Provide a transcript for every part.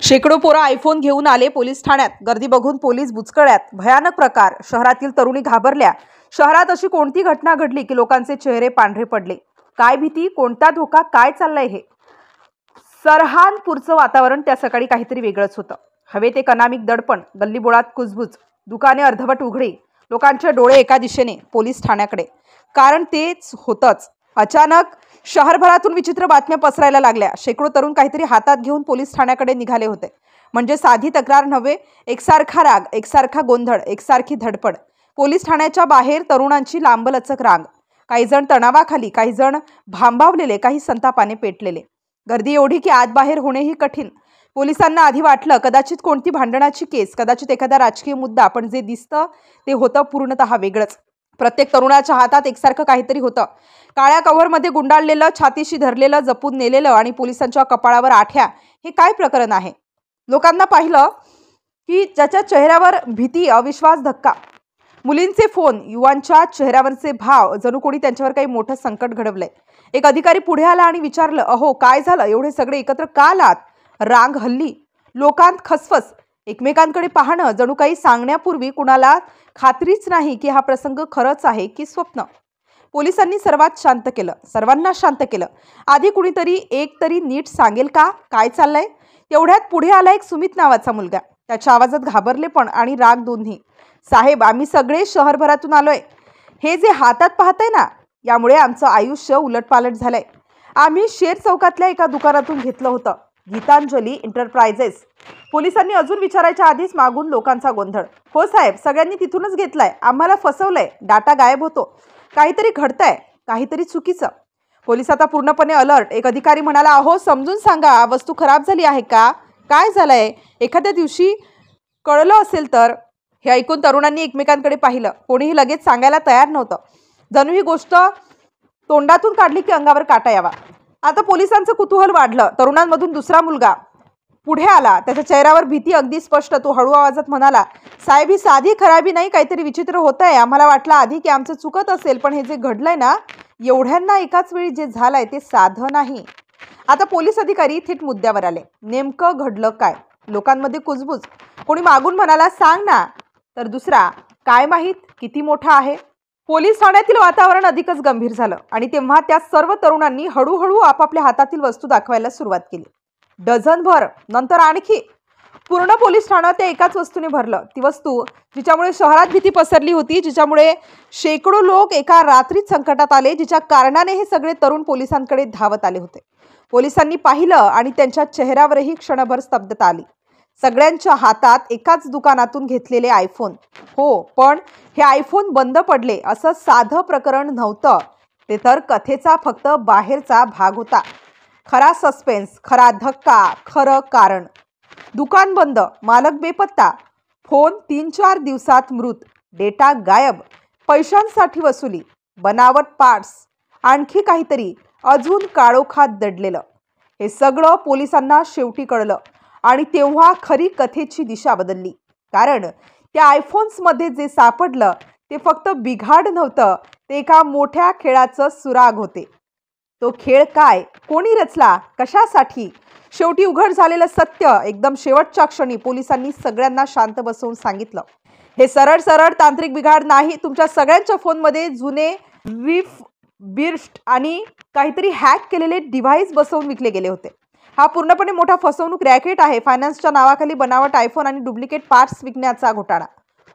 शेकडो पोरं आयफोन घेऊन आले पोलीस ठाण्यात। गर्दी बघून पोलीस बुचकळ्यात। भयानक प्रकार। शहरातील तरुणी घाबरल्या। शहरात अशी कोणती घटना घडली की लोकांचे चेहरे पांढरे पडले? काय भीती, कोणता धोका, काय चाललंय हे? सरहानपूरचं वातावरण त्या सकाळी काहीतरी वेगळंच होतं। हवेत एक अनामिक दडपण, गल्लीबोळात कुजबुज, दुकाने अर्धवट उघडी, लोकांचे डोळे एका दिशेने पोलीस ठाण्याकडे। कारण तेच होतंच। अचानक शहरभरातून विचित्र बातम्या पसरायला लागल्या। शेकडो तरुण काहीतरी हातात घेऊन पोलीस ठाण्याकडे निघाले होते। म्हणजे साधी तक्रार नव्हे, एकसारखा राग, एकसारखा गोंधळ, एकसारखी धडपड। पोलीस ठाण्याच्या बाहेर तरुणांची लांबलचक रांग। काही जण तणावाखाली, काही जण भांबावलेले, काही संतापाने पेटलेले। गर्दी एवढी की आत बाहेर होणेही कठीण। पोलिसांना आधी वाटलं कदाचित कोणती भांडणाची केस, कदाचित एखादा राजकीय मुद्दा, पण जे दिसतं ते होतं पूर्णतः वेगळंच। प्रत्येक तरुणाच्या हातात एकसारखं काहीतरी होतं। काळ्या कव्हरमध्ये गुंडाळलेलं, छातीशी धरलेलं, जपून नेलेलं आणि पोलिसांच्या कपाळावर आठ्या। हे काय प्रकरण आहे? लोकांना पाहिलं की ज्याच्या चेहऱ्यावर भीती, अविश्वास, धक्का, मुलींचे फोन, युवांच्या चेहऱ्यावरचे भाव, जणू कोणी त्यांच्यावर काही मोठं संकट घडवलंय। एक अधिकारी पुढे आला आणि विचारलं, अहो काय झालं? एवढे सगळे एकत्र का आलात? रांग हल्ली, लोकांत खसफस, एकमेकांकडे पाहणं, जणू काही सांगण्यापूर्वी कुणाला खात्रीच नाही की हा प्रसंग खरंच आहे की स्वप्न। पोलिसांनी सर्वांना शांत केलं। आधी कुणीतरी एक तरी नीट सांगेल का काय चाललंय? तेवढ्यात पुढे आला एक सुमित नावाचा मुलगा। त्याच्या आवाजात घाबरलेपण आणि राग दोन्ही। साहेब, आम्ही सगळे शहरभरातून आलोय। हे जे हातात पाहताय ना, यामुळे आमचं आयुष्य उलटपालट झालंय। आम्ही शेर चौकातल्या एका दुकानातून घेतलं होतं, गीतांजली एंटरप्राइजेस। पोलिसांनी अजून विचारायच्या आधीच मागून लोकांचा गोंधळ। हो साहेब, सगळ्यांनी तिथूनच घेतलाय। आम्हाला फसवलंय, डाटा गायब होतो, काहीतरी घडतंय, काहीतरी चुकीचं। पोलीस आता पूर्णपणे अलर्ट। एक अधिकारी म्हणाला, अहो समजून सांगा, वस्तू खराब झाली आहे का? काय झालंय? एखाद्या दिवशी कळलं असेल तर? हे ऐकून तरुणांनी एकमेकांकडे पाहिलं। कोणीही लगेच सांगायला तयार नव्हतं। जणू ही गोष्ट तोंडातून काढली की अंगावर काटा यावा। आता पोलिसांचं कुतूहल वाढलं। तरुणांमधून दुसरा मुलगा पुढे आला। त्याच्या चेहऱ्यावर भीती अगदी स्पष्ट। तो हळू आवाजात म्हणाला, साहेब, ही साधी खराबी नाही, काहीतरी विचित्र होतंय। आम्हाला वाटलं आधी की आमचं चुकत असेल, पण हे जे घडलंय ना, एवढ्यांना एकाच वेळी जे झालंय ते साधं नाही। आता पोलीस अधिकारी थेट मुद्द्यावर आले। नेमकं घडलं काय? लोकांमध्ये कुजबुज। कोणी मागून म्हणाला, सांग ना, तर दुसरा, काय माहित किती मोठा आहे? पोलीस ठाण्यातील वातावरण अधिकच गंभीर झालं आणि तेव्हा त्या सर्व तरुणांनी हळूहळू आपापल्या हातातील वस्तू दाखवायला सुरुवात केली। डझनभर, नंतर आणखी। पूर्ण पोलीस ठाणं त्या एकाच वस्तूने भरलं। ती वस्तू जिच्यामुळे शहरात भीती पसरली होती, जिच्यामुळे शेकडो लोक एका रात्रीत संकटात आले, जिच्या कारणाने हे सगळे तरुण पोलिसांकडे धावत आले होते। पोलिसांनी पाहिलं आणि त्यांच्या चेहऱ्यावरही क्षणभर स्तब्धता आली। सगळ्यांच्या हातात एकाच दुकानातून घेतलेले आयफोन। हो, पण हे आयफोन बंद पडले असं साधं प्रकरण नव्हतं। ते तर कथेचा फक्त बाहेरचा भाग होता। खरा सस्पेन्स, खरा धक्का, खरं कारण। दुकान बंद, मालक बेपत्ता, फोन 3-4 दिवसात मृत, डेटा गायब, पैशांसाठी वसुली, बनावट पार्ट्स, आणखी काहीतरी अजून काळोखात दडलेलं। हे सगळं पोलिसांना शेवटी कळलं आणि तेव्हा खरी कथेची दिशा बदलली। कारण त्या आयफोन्समध्ये जे सापडलं ते फक्त बिघाड नव्हतं, ते एका मोठ्या खेळाचं सुराग होते। तो खेळ काय, कोणी रचला, कशासाठी? शेवटी उघड झालेलं सत्य एकदम शेवटच्या क्षणी पोलिसांनी सगळ्यांना शांत बसवून सांगितलं, हे सरळ सरळ तांत्रिक बिघाड नाही। तुमच्या सगळ्यांच्या फोनमध्ये जुने बिर्स्ट आणि काहीतरी हॅक केलेले डिव्हाइस बसवून विकले गेले होते। हा पूर्णपणे मोठा फसवणूक रॅकेट आहे। फायनान्सच्या नावाखाली बनावट आयफोन आणि डुप्लिकेट पार्ट्स विकण्याचा घोटाळा।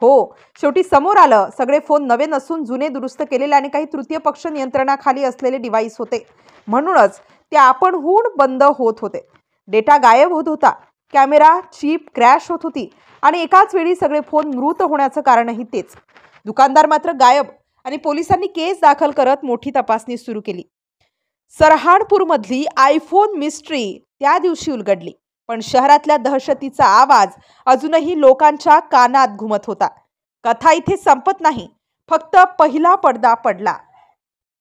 हो, शेवटी समोर आलं, सगळे फोन नवे नसून जुने, दुरुस्त केलेले आणि काही तृतीय पक्ष नियंत्रणाखाली असलेले डिव्हाइस होते। म्हणूनच ते आपणहून बंद होत होते, डेटा गायब होत होता, कॅमेरा चिप क्रॅश होत होती आणि एकाच वेळी सगळे फोन मृत होण्याचं कारणही तेच। दुकानदार मात्र गायब आणि पोलिसांनी केस दाखल करत मोठी तपासणी सुरू केली। सरहानपूरमधली आयफोन मिस्ट्री त्या दिवशी उलगडली, पण शहरातल्या दहशतीचा आवाज अजूनही लोकांच्या कानात घुमत होता। कथा इथे संपत नाही, फक्त पहिला पडदा पडला।